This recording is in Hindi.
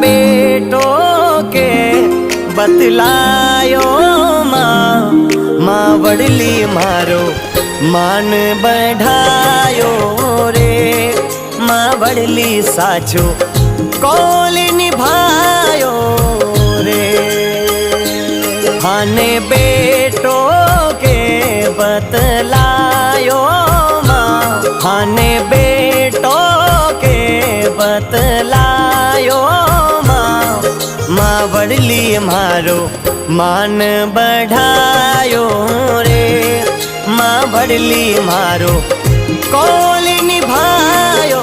बेटो के बतलायो माँ वडली मारो मान बढ़ायो रे। माँ वडली साचो कौल निभायो रे। हाने बेटो के बतलायो माँ, हाने बेटो के बतलायो माँ, माँ वडली मारो मान बढ़ायो रे। माँ वडली मारो कौल निभायो